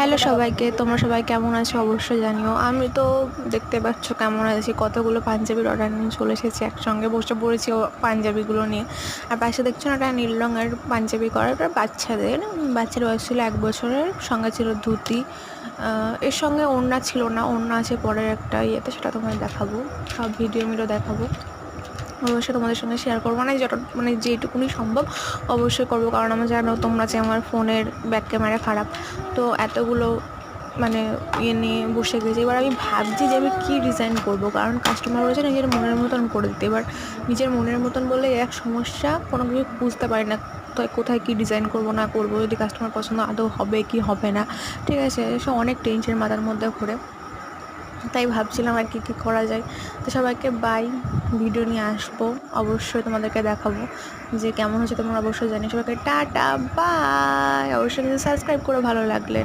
Hello সবাইকে, তোমরা সবাই কেমন আছো অবশ্যই জানিও। আমি তো দেখতে পাচ্ছ কেমন আছি, কতগুলো পাঞ্জাবির অর্ডার নিয়ে চলে এসেছি, একসঙ্গে বসে পড়েছি ও পাঞ্জাবিগুলো নিয়ে। আর পাশে দেখছো না, একটা নীল রঙের পাঞ্জাবি করা, একটা বাচ্চাদের, বাচ্চার বয়স ছিল 1 বছরের, সঙ্গে ছিল ধুতি। এর সঙ্গে ওড়না ছিল না, ওড়না আছে পরের একটা ইয়েতে, সেটা তোমাদের দেখাবো, সব ভিডিও দেখাবো। অবশ্যই তোমাদের সঙ্গে শেয়ার করবো, মানে যেটুকুনি সম্ভব অবশ্যই করবো, কারণ আমার জানো তোমরা যে আমার ফোনের ব্যাক ক্যামেরা খারাপ, তো এতগুলো মানে ইয়ে নিয়ে বসে গেছি। এবার আমি ভাবছি যে আমি কী ডিজাইন করব, কারণ কাস্টমার বলেছে নিজের মনের মতন করে দিতে। এবার নিজের মনের মতন বলে এক সমস্যা, কোনো কিছু বুঝতে পারি না তো কোথায় কী ডিজাইন করব না করব, যদি কাস্টমার পছন্দ আদৌ হবে কি হবে না। ঠিক আছে, এসব অনেক টেনশন মাথার মধ্যে ঘুরে, তাই ভাবছিলাম আর কি করা যায়। তো সবাইকে বাই, ভিডিও নিয়ে আসবো, অবশ্যই তোমাদেরকে দেখাবো যে কেমন হচ্ছে, তোমরা অবশ্যই জানি। সবাইকে টাটা বাই, অবশ্যই কিন্তু সাবস্ক্রাইব করো ভালো লাগলে।